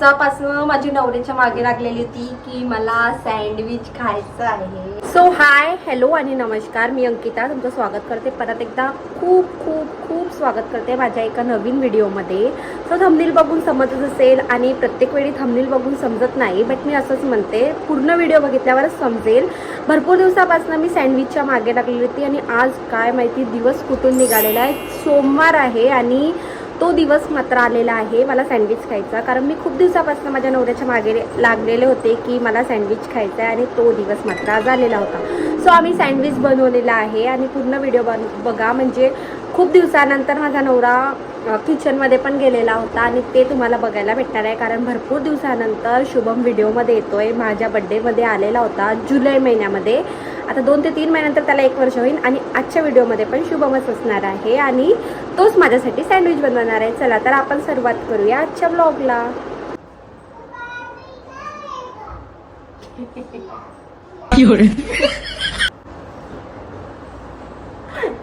दिवसापासून माझी नवऱ्याच्या मागे लागलेली होती की मला सँडविच खायचं आहे. सो हाय, हॅलो आणि नमस्कार. मी अंकिता तुमचं स्वागत करते. परत एकदा खूप खूप खूप स्वागत करते माझ्या एका नवीन व्हिडिओमध्ये. सो थंबनेल बघून समजत असेल आणि प्रत्येक वेळी थंबनेल बघून समजत नाही, बट मी असंच म्हणते, पूर्ण व्हिडिओ बघितल्यावरच समजेल. भरपूर दिवसापासून मी सँडविचच्या मागे लागलेली होती आणि आज काय माहिती दिवस कुठून निघालेला आहे. सोमवार आहे आणि तो दिवस मात्र आलेला आहे मला सँडविच खायचा. कारण मी खूप दिवसापासून माझ्या नवऱ्याच्या मागे लागलेले होते की मला सँडविच खायचा आहे आणि तो दिवस मात्र आज आलेला होता. सो आम्ही सँडविच बनवलेला आहे आणि पूर्ण व्हिडिओ बघा. म्हणजे खूप दिवसानंतर माझा नवरा किचनमध्ये पण गेलेला होता आणि ते तुम्हाला बघायला भेटणार आहे. कारण भरपूर दिवसानंतर शुभम व्हिडिओमध्ये येतो आहे. माझ्या बड्डेमध्ये आलेला होता जुलै महिन्यामध्ये. आता 2 ते 3 महिन्यानंतर त्याला 1 वर्ष होईल आणि आजच्या व्हिडिओमध्ये पण शुभमच असणार आहे आणि तोच माझ्यासाठी सँडविच बनवणार आहे. चला तर आपण सुरुवात करूया आजच्या ब्लॉगला.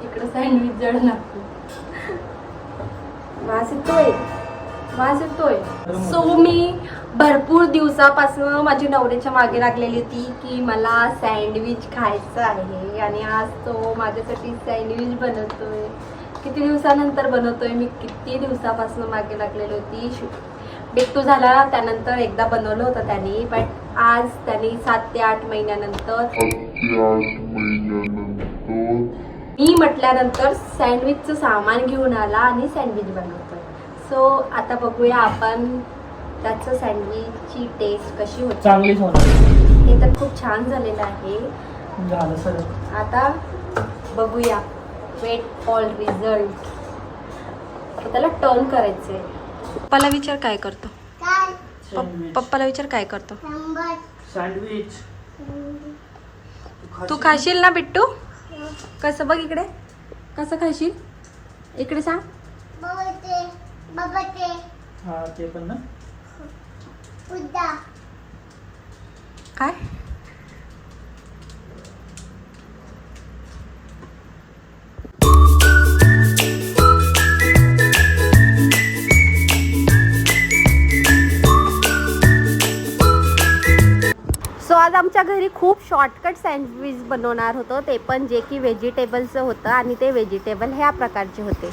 इकडं सँडविच जड लागतो. वास येतोय. सो मी भरपूर दिवसापासून माझी नवऱ्याच्या मागे लागलेली होती की मला सँडविच खायचं आहे आणि आज तो माझ्यासाठी सँडविच बनवतोय. किती दिवसानंतर बनवतोय. मी किती दिवसापासून मागे लागलेली होती. बिट्टू झाला त्यानंतर एकदा बनवलं होतं त्यांनी, बट आज त्यांनी 7 ते 8 महिन्यानंतर मी म्हटल्यानंतर सँडविचचं सामान घेऊन आला आणि सँडविच बनवतोय. सो आता बघूया आपण त्याचं सँडविचची टेस्ट कशी होती. चांगलीच होणार. हे तर खूप छान झालेलं आहे. झालं सर. आता बघूया वेट फॉर रिझल्ट. त्याला टर्न करायचंय. पप्पाला विचार काय करतो. पप्पाला विचार काय करतो. सँडविच तू खाशील ना बिट्टू. कसं बघ इकडे, कसं खाशील इकडे सांग. हा ते पण ना. काय सो आज आमच्या घरी खूप शॉर्टकट सँडविच बनवणार होतं. ते पण जे की व्हेजिटेबलचं होतं आणि ते व्हेजिटेबल ह्या प्रकारचे होते.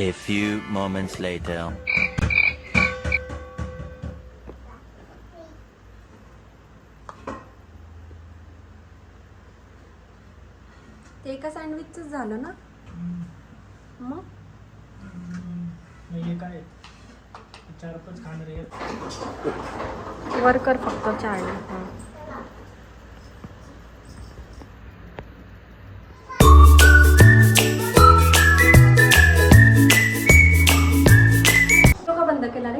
A few moments later. ते एका सँडविचच झालं ना. मग हे काय 4-5 खाणार आहे. वर्कर फक्त 4. बंद केला रे.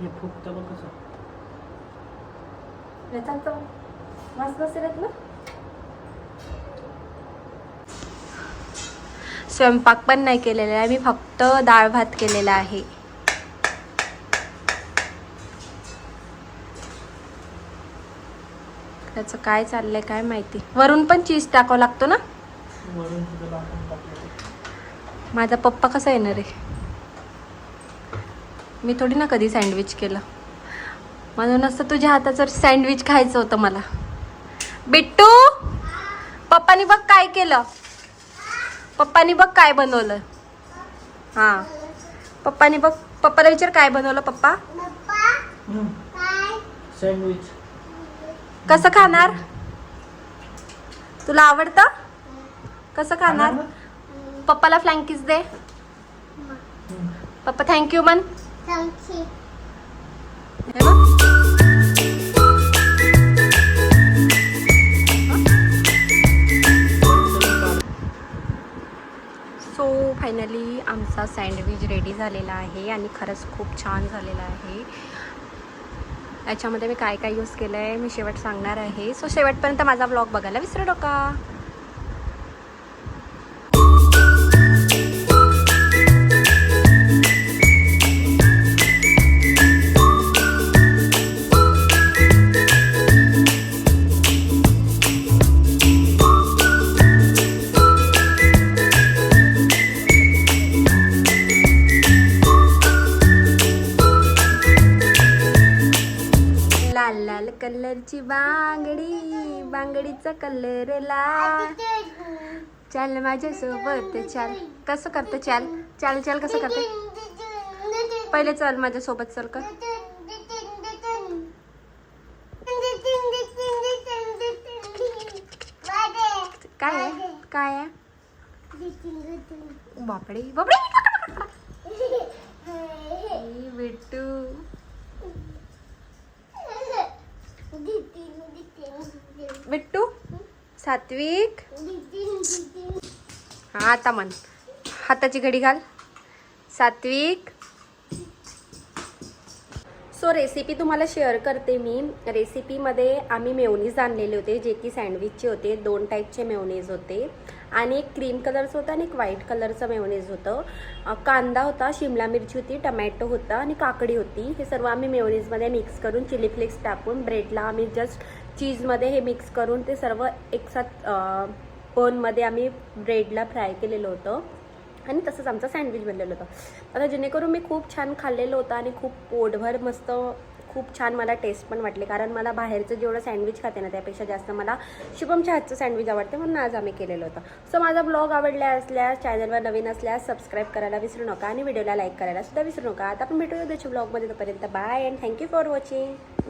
हे फुकतं बघ कसं. याचा वास बसेल ना. स्वयंपाक पण नाही केलेला आहे मी, फक्त डाळ भात केलेला आहे. त्याचं काय चाललंय काय माहिती. वरून पण चीज टाकावं लागतो ना. वरून तुझं टाकून टाकलं. माझा पप्पा कसा येणार आहे. मी थोडी ना कधी सँडविच केलं. म्हणूनच तर तुझ्या हाताचं सँडविच खायचं होतं मला. बिट्टू पप्पानी बघ काय केलं. पप्पानी बघ काय बनवलं. हां पप्पानी बघ. पप्पाला विचार काय बनवलं. पप्पा सँडविच कसं खाणार. तुला आवडतं. कसं खाणार. पप्पाला फ्लँकीज दे. पप्पा थँक्यू म्हण. हे बघ. सो फायनली आमचा सँडविच रेडी झालेला आहे आणि खरंच खूप छान झालेला आहे. याच्यामध्ये मी काय काय यूज केलं आहे मी शेवट सांगणार आहे. सो शेवटपर्यंत माझा ब्लॉग बघायला विसरू नका. कलरची बांगडी, बांगडीचा कलर लाल. चल माझ्या सोबत चल. कसं करते चल चल चल कसं करते? पहिले चल माझ्या सोबत चल कर. काय आहे काय आहे? बापडे बापडे बिट्टू. बिट्टू सात्विक. हा आता म्हण. हाताची घडी घाल. सात्विक. सो रेसिपी तुम्हाला शेअर करते मी. रेसिपीमध्ये आम्ही मेयोनीज आणलेले होते जे की सँडविचचे होते. 2 टाईपचे मेयोनीज होते आणि एक क्रीम कलरचं होतं आणि एक व्हाईट कलरचं मेयोनीज होतं. कांदा होता, शिमला मिरची होती, टमॅटो होता आणि काकडी होती. हे सर्व आम्ही मेयोनीजमध्ये मिक्स करून चिली फ्लेक्स टाकून ब्रेडला आम्ही जस्ट चीजमध्ये हे मिक्स करून ते सर्व एकसाथ पनमध्ये आम्ही ब्रेडला फ्राय केलेलं होतं आणि तसंच आमचं सँडविच बनलेलं होतं. आता जेणेकरून मी खूप छान खाल्लेलं होतं आणि खूप पोटभर मस्त खूप छान मला टेस्ट पण वाटले. कारण मला बाहेरचं जेवढं सँडविच खाते ना त्यापेक्षा जास्त मला शुभमच्या हातचं सँडविच आवडते म्हणून आज आम्ही केलेलं होतं. सो माझा ब्लॉग आवडला असल्यास, चॅनलवर नवीन असल्यास सबस्क्राईब करायला विसरू नका आणि व्हिडिओला लाईक करायला सुद्धा विसरू नका. आता आपण भेटूया उद्याच्या ब्लॉगमध्ये. तोपर्यंत bye and thank you for watching.